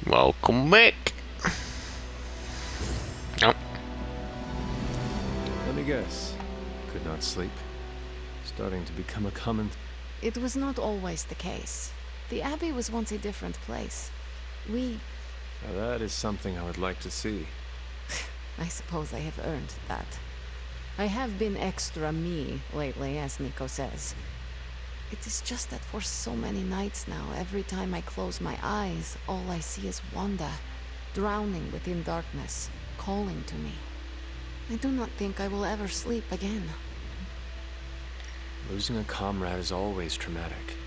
Welcome back. Oh, Let me guess. Could not sleep. Starting to become a common... It was not always the case. The Abbey was once a different place. Now that is something I would like to see. I suppose I have earned that. I have been extra me lately, as Nico says. It is just that for so many nights now, every time I close my eyes, all I see is Wanda, drowning within darkness, calling to me. I do not think I will ever sleep again. Losing a comrade is always traumatic.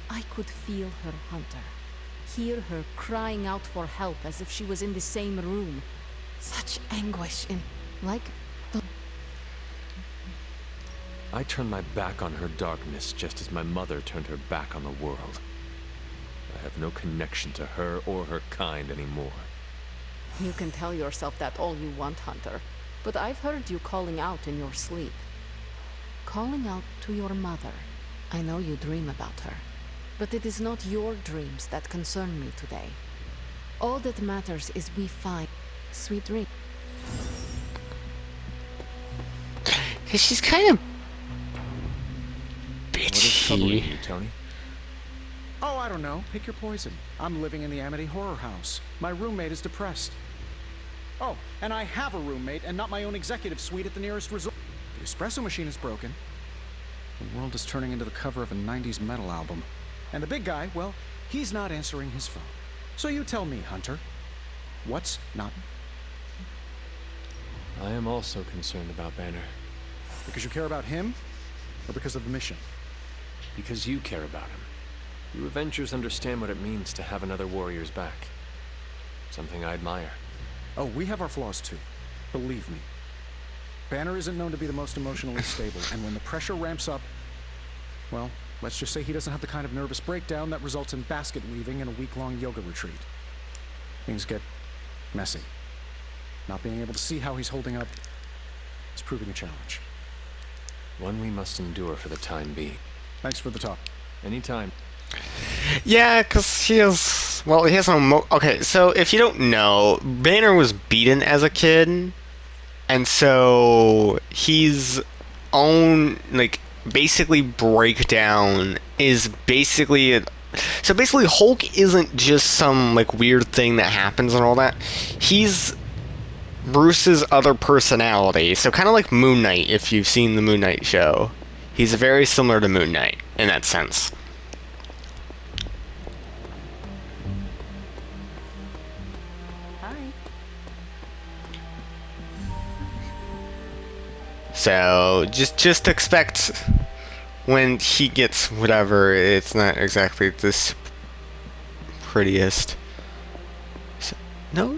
I could feel her, Hunter. Hear her crying out for help as if she was in the same room. Such anguish like the... I turned my back on her darkness just as my mother turned her back on the world. I have no connection to her or her kind anymore. You can tell yourself that all you want, Hunter. But I've heard you calling out in your sleep. Calling out to your mother. I know you dream about her. But it is not your dreams that concern me today. All that matters is we find sweet dreams. she's kind of What is troubling bitchy. you, Tony? Oh, I don't know. Pick your poison. I'm living in the Amity Horror House. My roommate is depressed. Oh, and I have a roommate and not my own executive suite at the nearest resort. The espresso machine is broken. The world is turning into the cover of a 90s metal album. And the big guy, well, he's not answering his phone. So you tell me, Hunter. What's not? I am also concerned about Banner. Because you care about him? Or because of the mission? Because you care about him. You Avengers understand what it means to have another warrior's back. Something I admire. Oh, we have our flaws too. Believe me. Banner isn't known to be the most emotionally stable, and when the pressure ramps up, well, let's just say he doesn't have the kind of nervous breakdown that results in basket weaving and a week-long yoga retreat. Things get messy. Not being able to see how he's holding up is proving a challenge. One we must endure for the time being. Thanks for the talk. Anytime. Yeah, because he has... Well, he has no... Okay, so if you don't know, Banner was beaten as a kid. And so his own, like, basically breakdown is basically... So basically Hulk isn't just some, like, weird thing that happens and all that. He's Bruce's other personality. So kind of like Moon Knight, if you've seen the Moon Knight show. He's very similar to Moon Knight in that sense. Hi. So just expect when he gets whatever, it's not exactly this prettiest. So, no.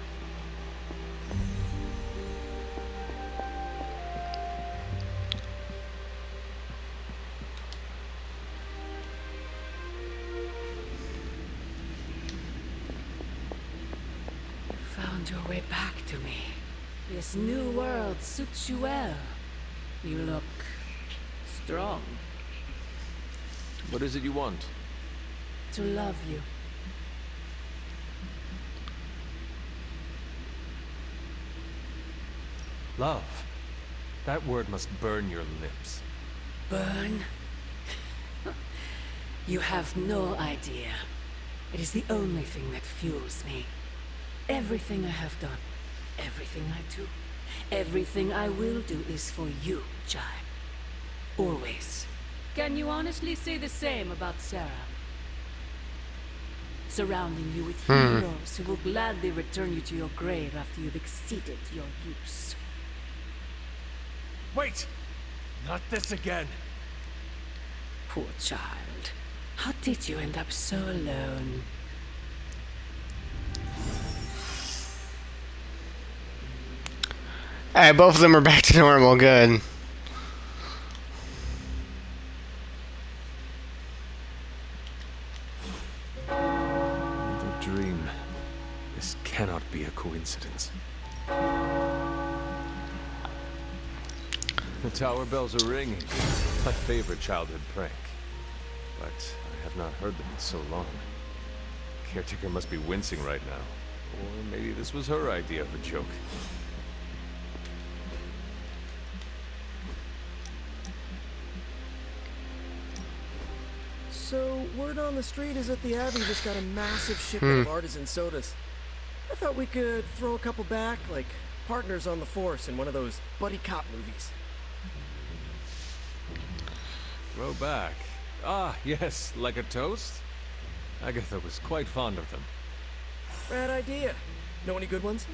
Found your way back to me. This new world suits you well. You look strong. What is it you want? To love you. Love. That word must burn your lips. Burn? You have no idea. It is the only thing that fuels me. Everything I have done, everything I do, everything I will do is for you, Jai. Always. Can you honestly say the same about Sarah? Surrounding you with heroes who will gladly return you to your grave after you've exceeded your use. Wait! Not this again! Poor child. How did you end up so alone? Alright, both of them are back to normal. Good. Another dream. This cannot be a coincidence. The tower bells are ringing. My favorite childhood prank. But I have not heard them in so long. Caretaker must be wincing right now. Or maybe this was her idea of a joke. So, word on the street is that the Abbey just got a massive shipment of artisan sodas. I thought we could throw a couple back, like partners on the force in one of those buddy cop movies. Throw back. Ah, yes, like a toast? Agatha was quite fond of them. Bad idea. Know any good ones?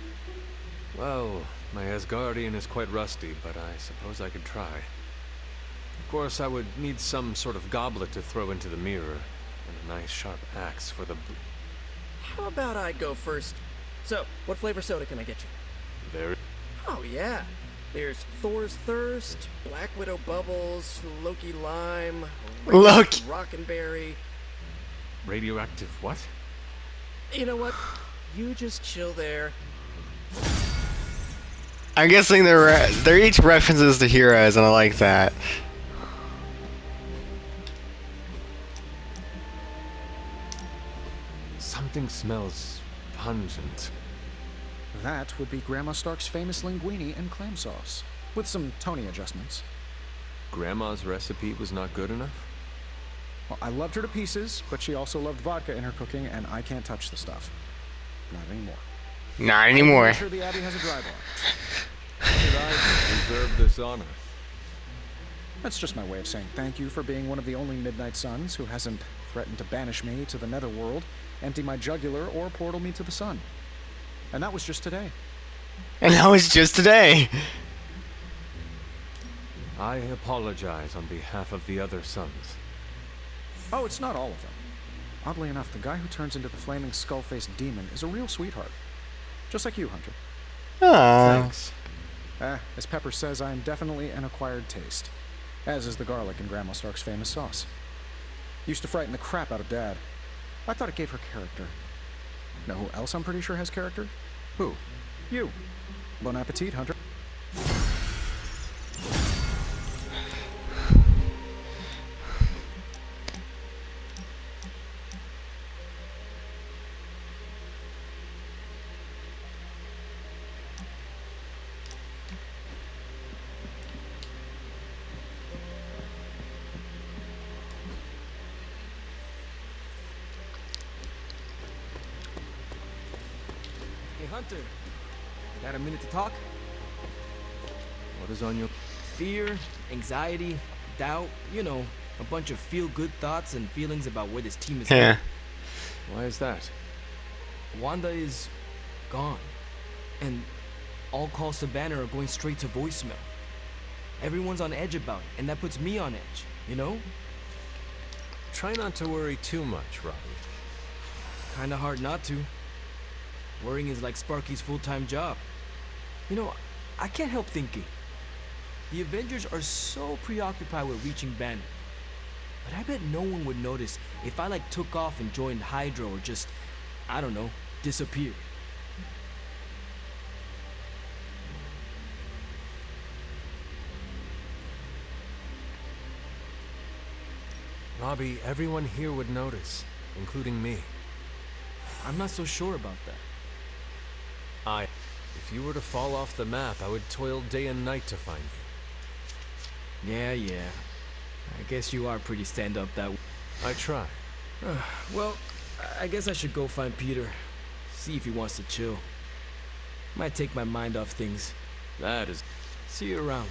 Well, my Asgardian is quite rusty, but I suppose I could try. Of course, I would need some sort of goblet to throw into the mirror, and a nice sharp axe for the... How about I go first? So, what flavor soda can I get you? Very... Oh yeah. There's Thor's Thirst, Black Widow Bubbles, Loki Lime, Loki. Rockenberry. Radioactive what? You know what? You just chill there. I'm guessing they're each references to heroes, and I like that. Something smells pungent. That would be Grandma Stark's famous linguine and clam sauce, with some Tony adjustments. Grandma's recipe was not good enough? Well, I loved her to pieces, but she also loved vodka in her cooking, and I can't touch the stuff. Not anymore. Not anymore. I'm sure the Abbey has a dry bar. How did I deserve this honor? That's just my way of saying thank you for being one of the only Midnight Suns who hasn't threatened to banish me to the Netherworld, empty my jugular, or portal me to the sun. And that was just today. And that was just today. I apologize on behalf of the other sons. Oh, it's not all of them. Oddly enough, the guy who turns into the flaming skull-faced demon is a real sweetheart. Just like you, Hunter. Aww. Thanks. As Pepper says, I am definitely an acquired taste. As is the garlic in Grandma Stark's famous sauce. Used to frighten the crap out of Dad. I thought it gave her character. Know who else I'm pretty sure has character? Who? You. Bon appetit, Hunter. Hey, Hunter. Got a minute to talk? What is on your... Fear, anxiety, doubt, you know, a bunch of feel-good thoughts and feelings about where this team is Yeah. headed. Why is that? Wanda is gone. And all calls to Banner are going straight to voicemail. Everyone's on edge about it, and that puts me on edge, you know? Try not to worry too much, Robbie. Kinda hard not to. Worrying is like Sparky's full-time job. You know, I can't help thinking. The Avengers are so preoccupied with reaching Banner. But I bet no one would notice if I like took off and joined Hydra or just, I don't know, disappeared. Robbie, everyone here would notice, including me. I'm not so sure about that. If you were to fall off the map, I would toil day and night to find you. Yeah. I guess you are pretty stand-up that way. I try. Well, I guess I should go find Peter. See if he wants to chill. Might take my mind off things. That is... See you around.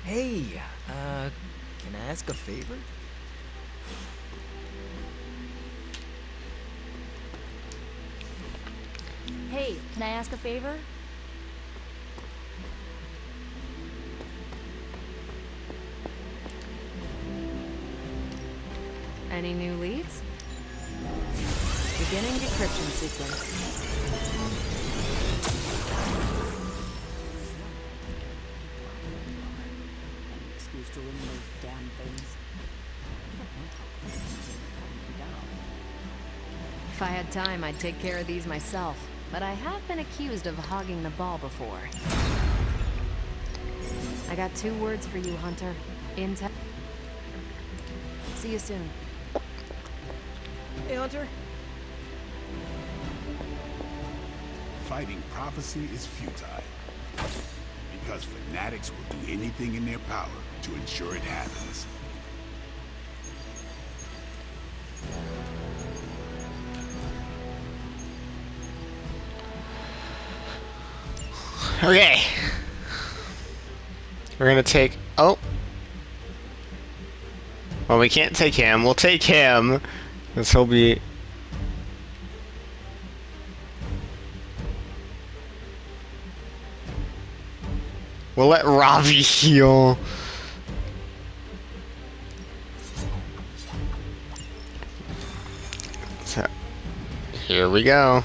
Hey, can I ask a favor? Hey, can I ask a favor? Any new leads? Beginning decryption sequence. Excuse to ruin those damn things. If I had time, I'd take care of these myself. But I have been accused of hogging the ball before. I got 2 words for you, Hunter. Intel. See you soon. Hey, Hunter. Fighting prophecy is futile. Because fanatics will do anything in their power to ensure it happens. Okay. We're gonna take... Oh. Well, we can't take him. We'll take him. Because he'll be... We'll let Ravi heal. So, here we go.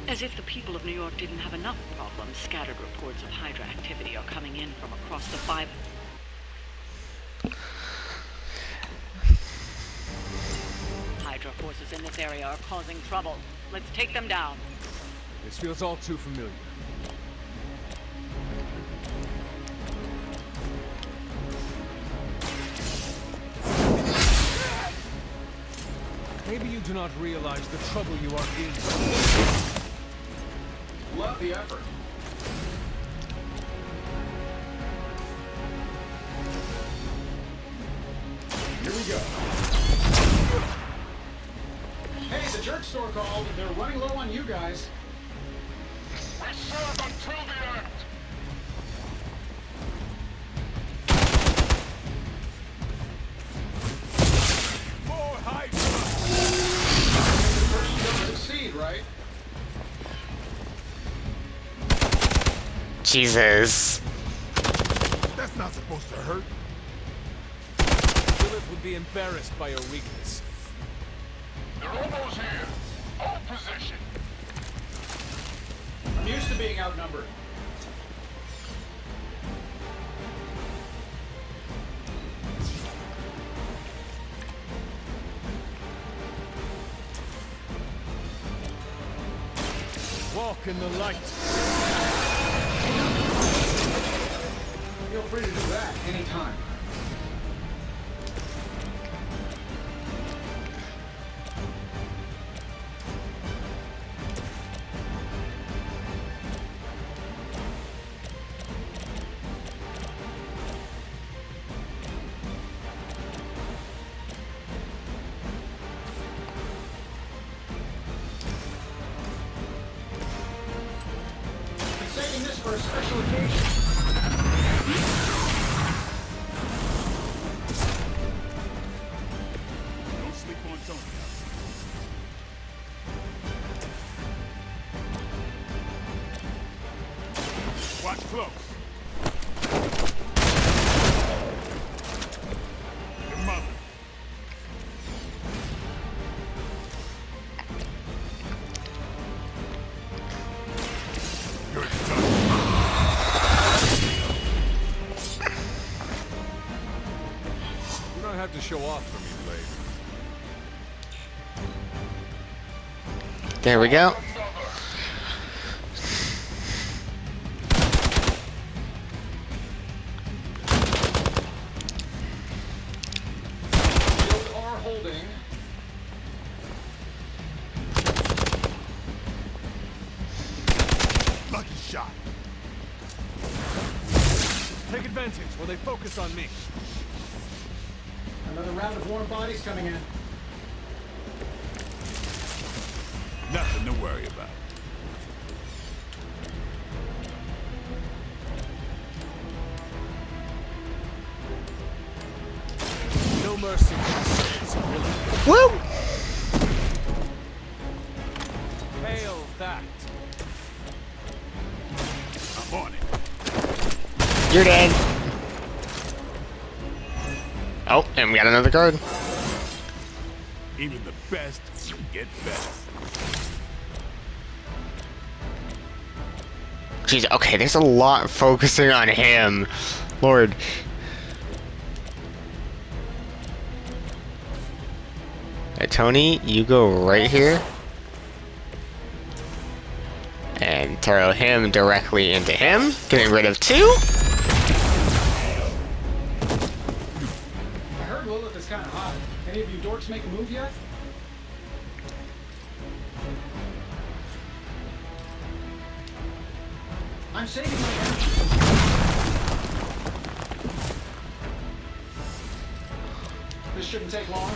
As if the people of New York didn't have enough problems, scattered reports of Hydra activity are coming in from across the five... Hydra forces in this area are causing trouble. Let's take them down. This feels all too familiar. Maybe you do not realize the trouble you are in. Love the effort. Here we go. Hey, the jerk store called. They're running low on you guys. We serve until the end! More Hydra! The person doesn't succeed, right? Jesus. That's not supposed to hurt. Lilith would be embarrassed by your weakness. They're almost here. Hold position. I'm used to being outnumbered. Walk in the light. Feel free to do that anytime. Saving this for a special occasion. Don't sleep on Tony. Watch close. Your mother. You're done. You don't have to show off for me, Blade. There we go. Shields are holding. Lucky shot. Take advantage while they focus on me. Another round of warm bodies coming in. Nothing to worry about. No mercy. Woo! Hail that. I'm on it. You're dead. Oh, and we got another card. Even the best get better. Jeez, okay, there's a lot focusing on him. Lord. Hey, Tony, you go right here. And throw him directly into him, getting rid of 2. I heard Lilith is kind of hot. Any of you dorks make a move yet? I'm saving my energy. This shouldn't take long.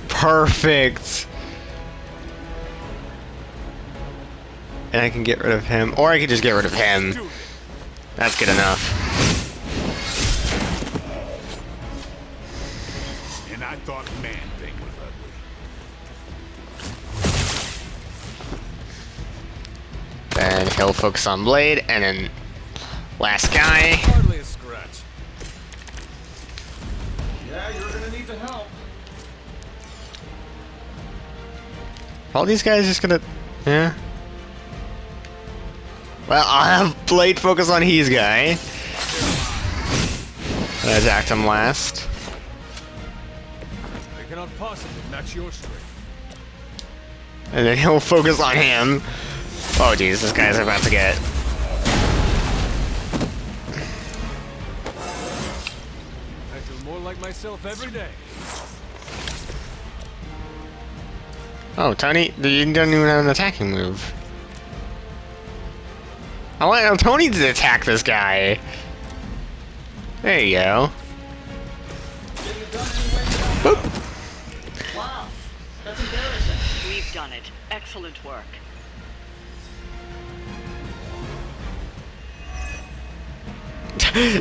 Perfect. And I can get rid of him, or I can just get rid of him. That's good enough. And I thought Man-Thing was ugly. Then he'll focus on Blade, and then last guy. Hardly a scratch. Yeah, you're gonna need the help. All these guys just gonna, yeah. Well, I'll have Blade focus on his guy. And attacked him last. They cannot possibly match your strength. And then he'll focus on him. Oh jeez, this guy's about to get. I feel more like myself every day. Oh, Tony, you don't even have an attacking move. I want Tony to attack this guy. There you go. Getting it done anyway. Boop. Wow, that's embarrassing. We've done it. Excellent work.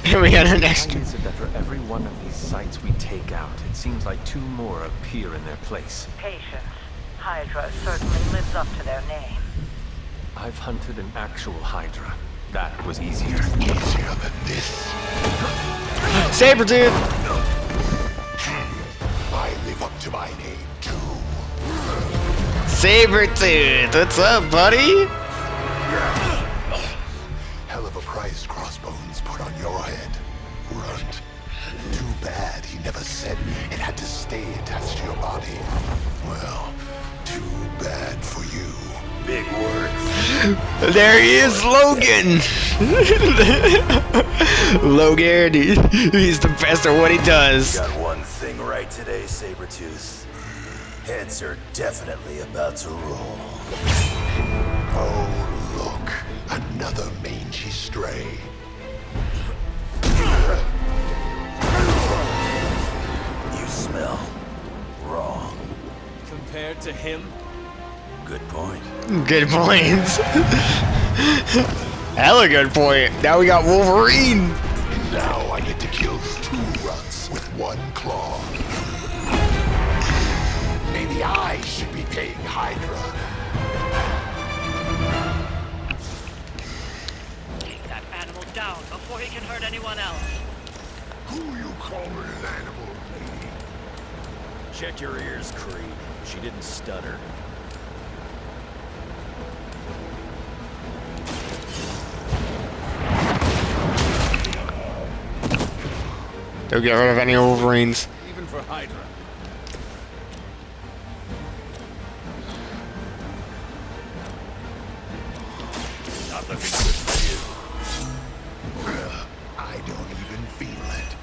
Here we got an extra. Why is it that for every one of these sites we take out, it seems like 2 more appear in their place? Patience. Hydra certainly lives up to their name. I've hunted an actual Hydra. That was easier. Easier than this. Sabretooth! I live up to my name, too. Sabretooth! What's up, buddy? Hell of a price Crossbones put on your head, Runt. Too bad he never said it had to stay attached to your body. Well, too bad for you. Big words. There he is, Logan! Logan, he's the best at what he does. Got one thing right today, Sabretooth. Heads are definitely about to roll. Oh, look. Another mangy stray. You smell wrong. Compared to him, Good point. Good points. Hella good point. Now we got Wolverine. Now I get to kill 2 Runts with 1 claw. Maybe I should be paying Hydra. Take that animal down before he can hurt anyone else. Who you calling an animal, lady? Check your ears, Creed. She didn't stutter. Don't get rid of any Wolverines. even for Hydra. Not looking good for you. I don't even feel it.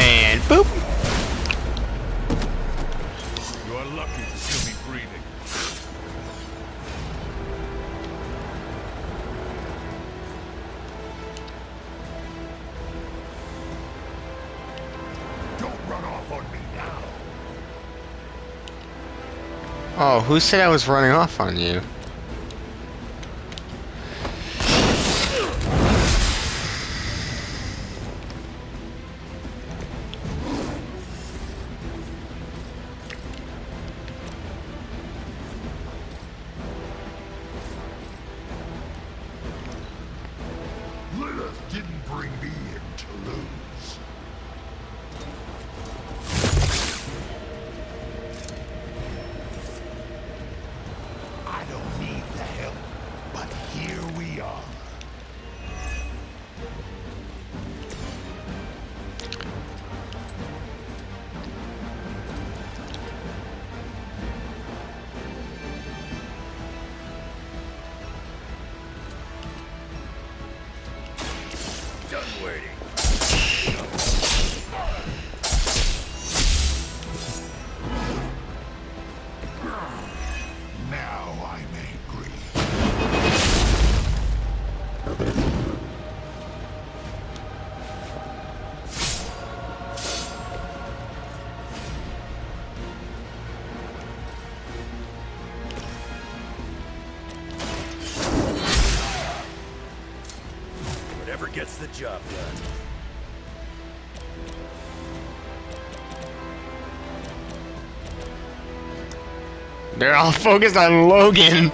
And boop. You are lucky to still be breathing. Don't run off on me now. Oh, who said I was running off on you? bring me in to lose. I don't need the help, but here we are. Done waiting. Now I'm angry. Whatever gets the job done. They're all focused on Logan.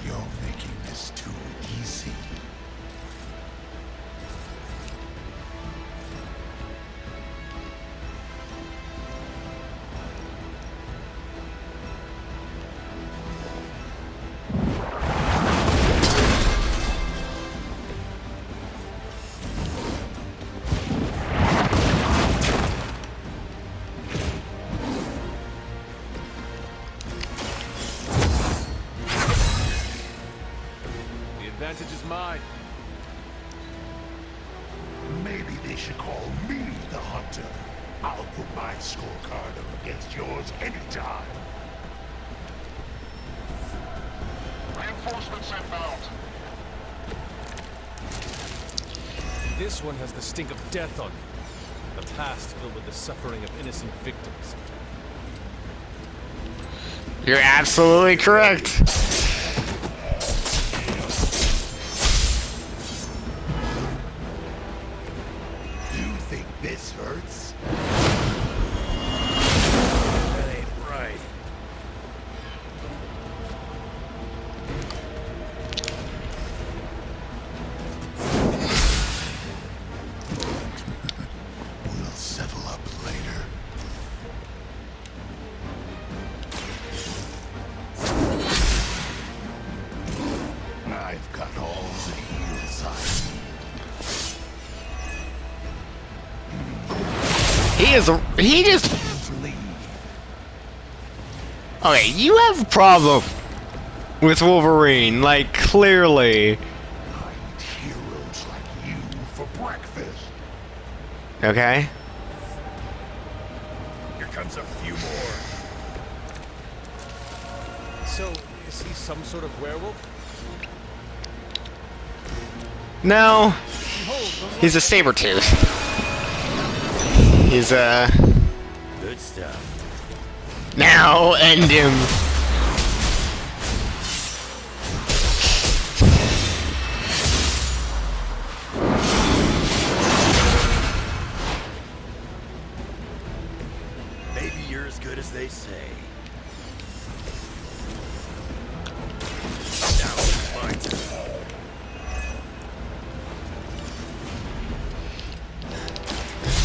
You're making this too easy. The advantage is mine. Maybe they should call me the Hunter. I'll put my scorecard up against yours anytime. Reinforcements inbound. This one has the stink of death on it. A past filled with the suffering of innocent victims. You're absolutely correct. You think this hurts? That ain't right. We'll settle up later. I've got all the heals I need. He just. Okay, you have a problem with Wolverine, like clearly. I eat heroes like you for breakfast. Okay. Here comes a few more. So, is he some sort of werewolf? No, he's a Sabretooth. He's Good stuff. now end him. Maybe you're as good as they say. Now it's my turn.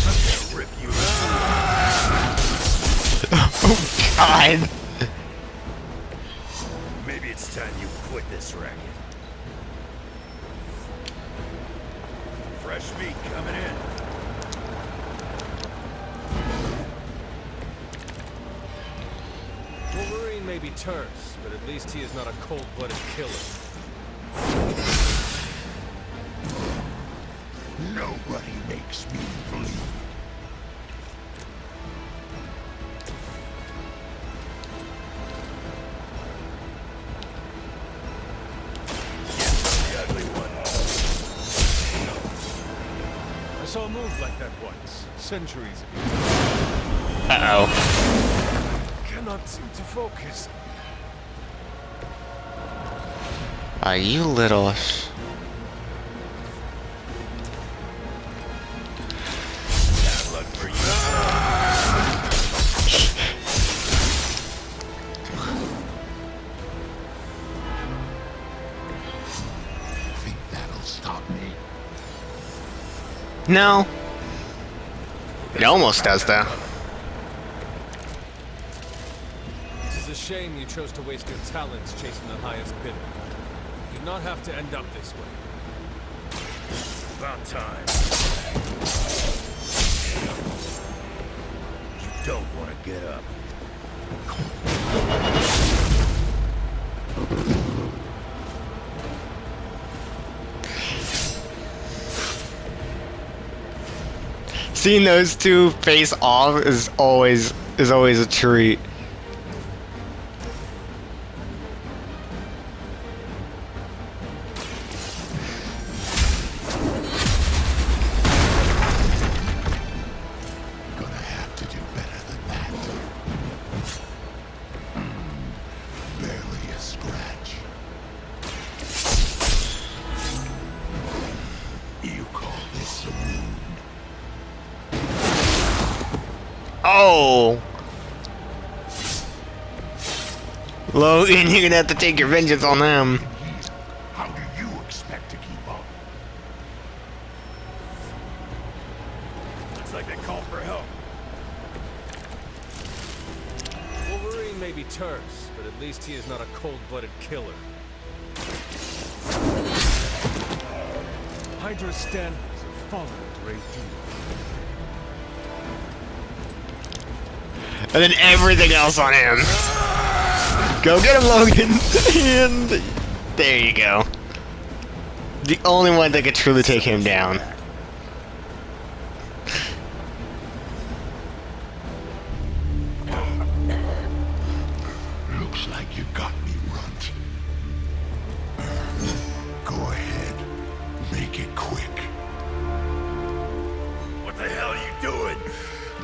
I'm gonna rip you Oh God. Maybe it's time you quit this racket. Fresh meat coming in. Wolverine may be terse, but at least he is not a cold-blooded killer. Nobody makes me bleed. saw a move like that once, centuries ago. Uh-oh. Cannot seem to focus. Are you little... Bad luck for you. Think that'll stop me? No. It almost does, though. It is a shame you chose to waste your talents chasing the highest bidder. You did not have to end up this way. About time. You don't want to get up. Seeing those two face off is always a treat. Gonna have to do better than that. Barely a scratch. You call this a wound? Oh! Logan, you're gonna have to take your vengeance on them. How do you expect to keep up? Looks like they called for help. Wolverine may be terse, but at least he is not a cold-blooded killer. Hydra's standards have fallen a great deal. And then everything else on him. Go get him, Logan! And there you go. The only one that could truly take him down. Looks like you got me, Runt. Go ahead. Make it quick. What the hell are you doing?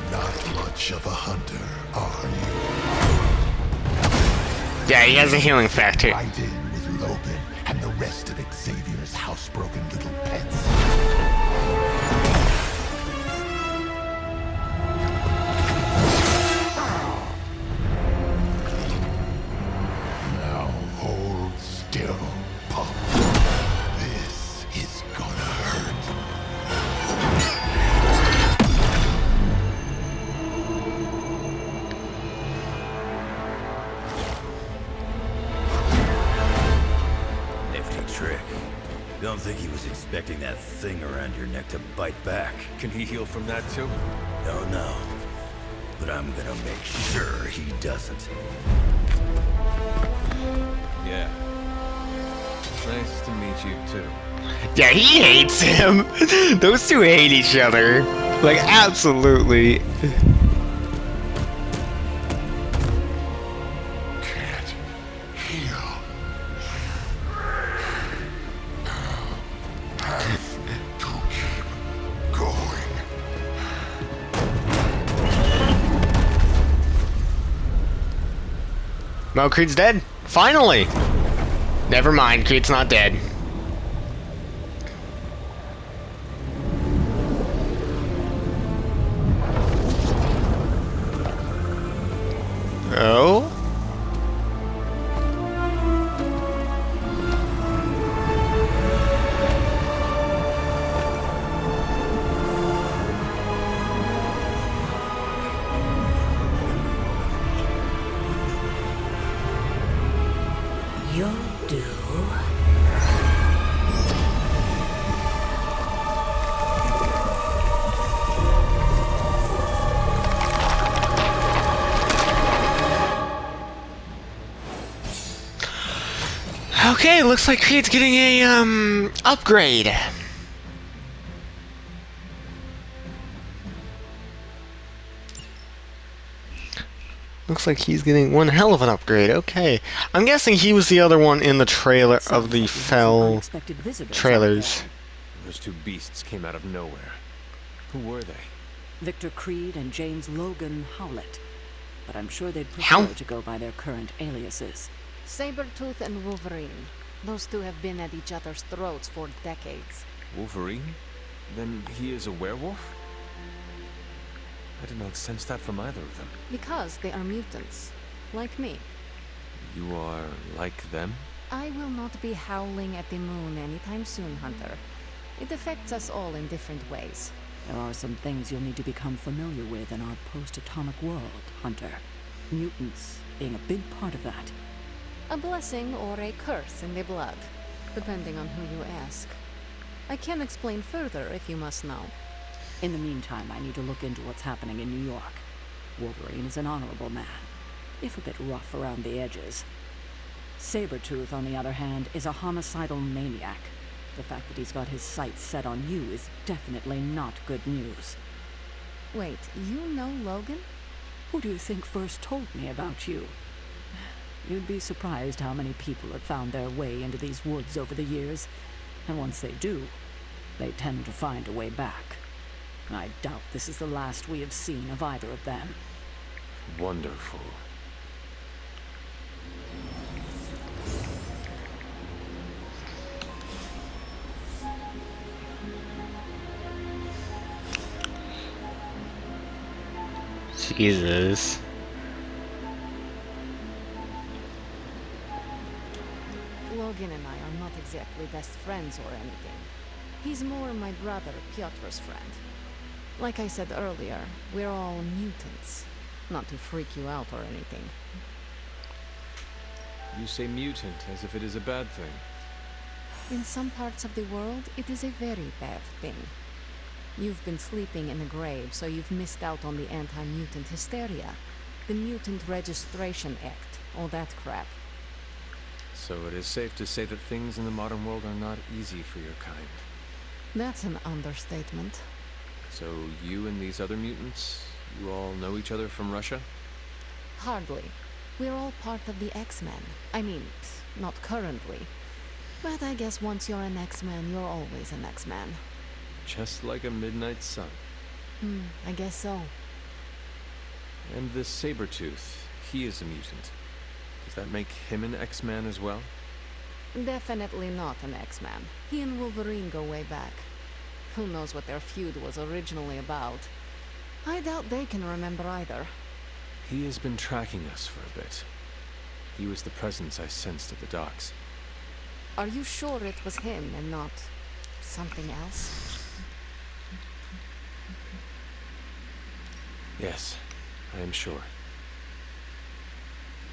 Not much of a hunter, are you? Yeah, he has a healing factor. Right in with Logan and the rest of Xavier's housebroken little pets. Now hold still, pup. This is gonna hurt. Nifty trick. Don't think he was expecting that thing around your neck to bite back. Can he heal from that too? Don't know. But I'm gonna make sure he doesn't. Yeah. Nice to meet you too. Yeah, he hates him. Those two hate each other. Like, absolutely. Can't heal. Have to keep going. Mo, Creed's dead. Finally! Never mind, Creed's not dead. Oh? You'll do. Okay, looks like Creed's getting a, upgrade. Looks like he's getting one hell of an upgrade. Okay. I'm guessing he was the other one in the trailer of the Fell trailers. Those two beasts came out of nowhere. Who were they? Victor Creed and James Logan Howlett. But I'm sure they'd How? prefer to go by their current aliases. Sabretooth and Wolverine. Those two have been at each other's throats for decades. Wolverine? Then he is a werewolf? I did not sense that from either of them. Because they are mutants. Like me. You are like them? I will not be howling at the moon anytime soon, Hunter. It affects us all in different ways. There are some things you'll need to become familiar with in our post-atomic world, Hunter. Mutants being a big part of that. A blessing or a curse in the blood, depending on who you ask. I can explain further if you must know. In the meantime, I need to look into what's happening in New York. Wolverine is an honorable man, if a bit rough around the edges. Sabretooth, on the other hand, is a homicidal maniac. The fact that he's got his sights set on you is definitely not good news. Wait, you know Logan? Who do you think first told me about you? You'd be surprised how many people have found their way into these woods over the years. And once they do, they tend to find a way back. I doubt this is the last we have seen of either of them. Wonderful. Jesus. Logan and I are not exactly best friends or anything. He's more my brother Piotr's friend. Like I said earlier, we're all mutants. Not to freak you out or anything. You say mutant as if it is a bad thing. In some parts of the world, it is a very bad thing. You've been sleeping in a grave, so you've missed out on the anti-mutant hysteria. The Mutant Registration Act, all that crap. So it is safe to say that things in the modern world are not easy for your kind. That's an understatement. So you and these other mutants, you all know each other from Russia? Hardly. We're all part of the X-Men. I mean, not currently. But I guess once you're an X-Man, you're always an X-Man. Just like a midnight sun. I guess so. And this Sabretooth, he is a mutant. Does that make him an X-Man as well? Definitely not an X-Man. He and Wolverine go way back. Who knows what their feud was originally about? I doubt they can remember either. He has been tracking us for a bit. He was the presence I sensed at the docks. Are you sure it was him and not something else? Yes, I am sure.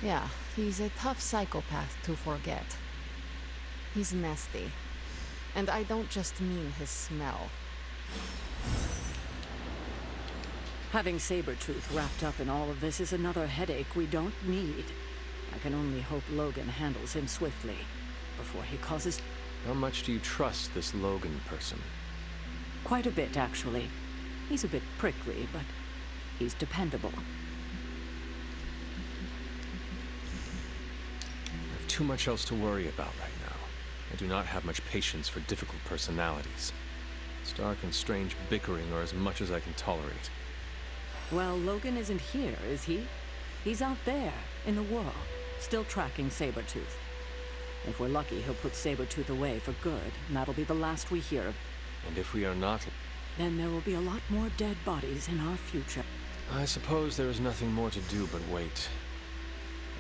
Yeah, he's a tough psychopath to forget. He's nasty. And I don't just mean his smell. Having Sabretooth wrapped up in all of this is another headache we don't need. I can only hope Logan handles him swiftly, before he causes... How much do you trust this Logan person? Quite a bit, actually. He's a bit prickly, but he's dependable. I have too much else to worry about right now. I do not have much patience for difficult personalities. Stark and Strange bickering are as much as I can tolerate. Well, Logan isn't here, is he? He's out there, in the world, still tracking Sabretooth. If we're lucky, he'll put Sabretooth away for good, and that'll be the last we hear of. And if we are not... Then there will be a lot more dead bodies in our future. I suppose there is nothing more to do but wait.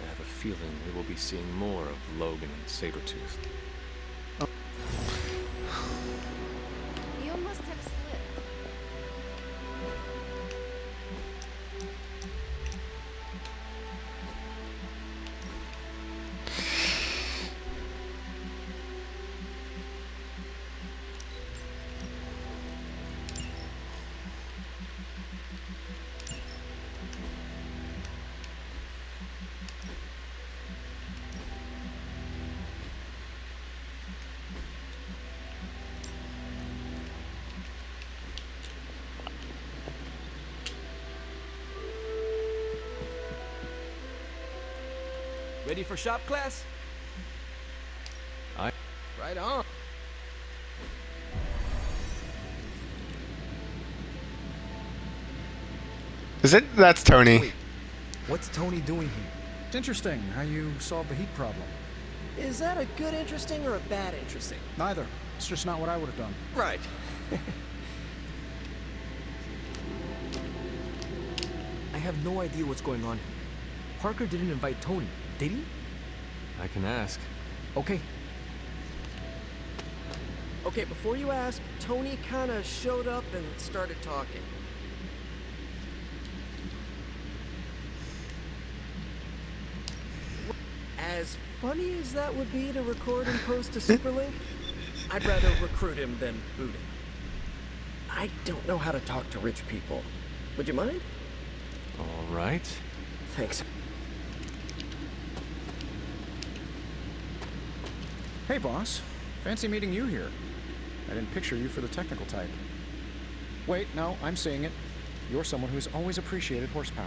I have a feeling we will be seeing more of Logan and Sabretooth. You must have slipped. Ready for shop class? Right on. Is it? That's Tony. Wait, what's Tony doing here? It's interesting how you solved the heat problem. Is that a good interesting or a bad interesting? Neither. It's just not what I would have done. Right. I have no idea what's going on here. Parker didn't invite Tony, did he? I can ask. Okay. Okay, before you ask, Tony kinda showed up and started talking. As funny as that would be to record and post to Superlink, I'd rather recruit him than boot him. I don't know how to talk to rich people. Would you mind? All right. Thanks. Hey, boss. Fancy meeting you here. I didn't picture you for the technical type. Wait, no, I'm seeing it. You're someone who's always appreciated horsepower.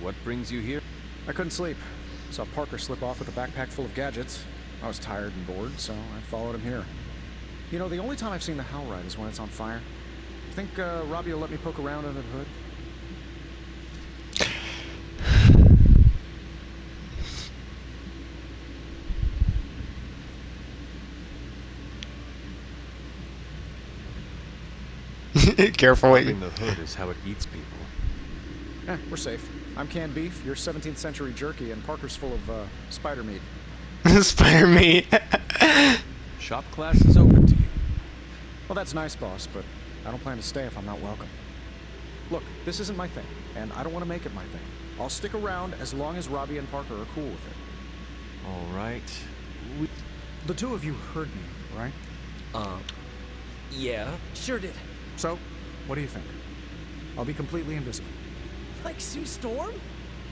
What brings you here? I couldn't sleep. Saw Parker slip off with a backpack full of gadgets. I was tired and bored, so I followed him here. You know, the only time I've seen the Howride is when it's on fire. Think Robbie will let me poke around under the hood? Careful what you... The hood is how it eats people. We're safe. I'm canned beef, you're 17th century jerky, and Parker's full of, spider meat. Spider meat. Shop class is open to you. Well, that's nice, boss, but I don't plan to stay if I'm not welcome. Look, this isn't my thing, and I don't want to make it my thing. I'll stick around as long as Robbie and Parker are cool with it. All right. The two of you heard me, right? Yeah, sure did. So, what do you think? I'll be completely invisible. Like Sue Storm?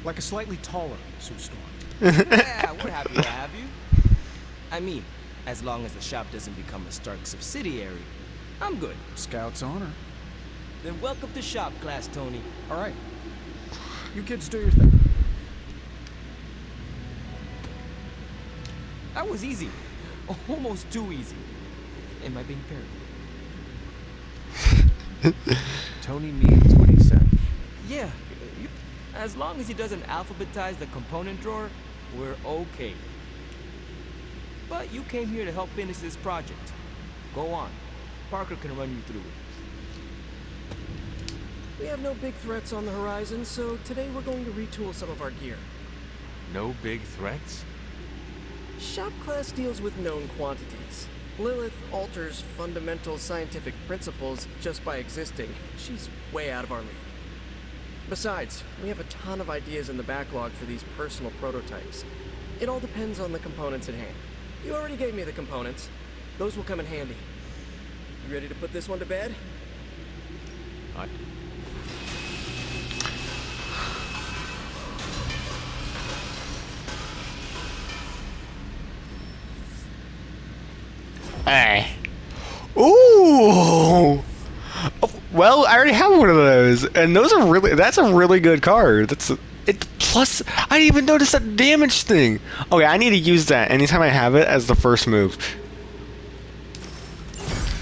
Like a slightly taller Sue Storm. Yeah, we're happy to have you. I mean, as long as the shop doesn't become a Stark subsidiary, I'm good. Scout's honor. Then welcome to shop class, Tony. All right. You kids do your thing. That was easy. Almost too easy. Am I being paranoid? Tony means what he said. Yeah. As long as he doesn't alphabetize the component drawer, we're okay. But you came here to help finish this project. Go on. Parker can run you through it. We have no big threats on the horizon, so today we're going to retool some of our gear. No big threats? Shop class deals with known quantities. Lilith alters fundamental scientific principles just by existing. She's way out of our league. Besides, we have a ton of ideas in the backlog for these personal prototypes. It all depends on the components at hand. You already gave me the components. Those will come in handy. You ready to put this one to bed? Hey. Ooh. Well, I already have one of those, and those are that's a really good card. Plus, I didn't even notice that damage thing. Okay, I need to use that anytime I have it as the first move.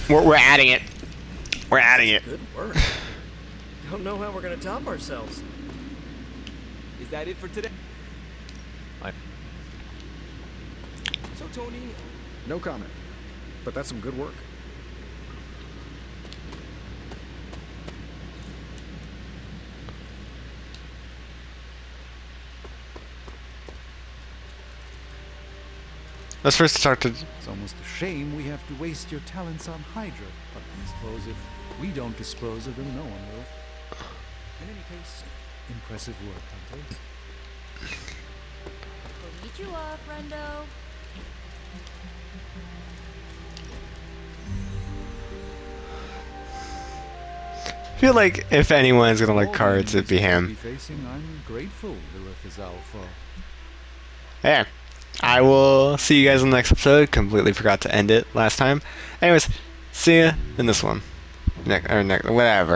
We're adding it. We're adding it. Good work. Don't know how we're gonna top ourselves. Is that it for today? So, Tony... No comment. But that's some good work. Let's first start to... It's almost a shame we have to waste your talents on Hydra, but I suppose if we don't dispose of them, no one will. In any case, impressive work, Hunter. We'll meet you up, friendo. I feel like if anyone's gonna like cards, it'd be him. I'm grateful Lilith is alpha. Yeah. I will see you guys in the next episode. Completely forgot to end it last time. Anyways, see ya in this one. Whatever.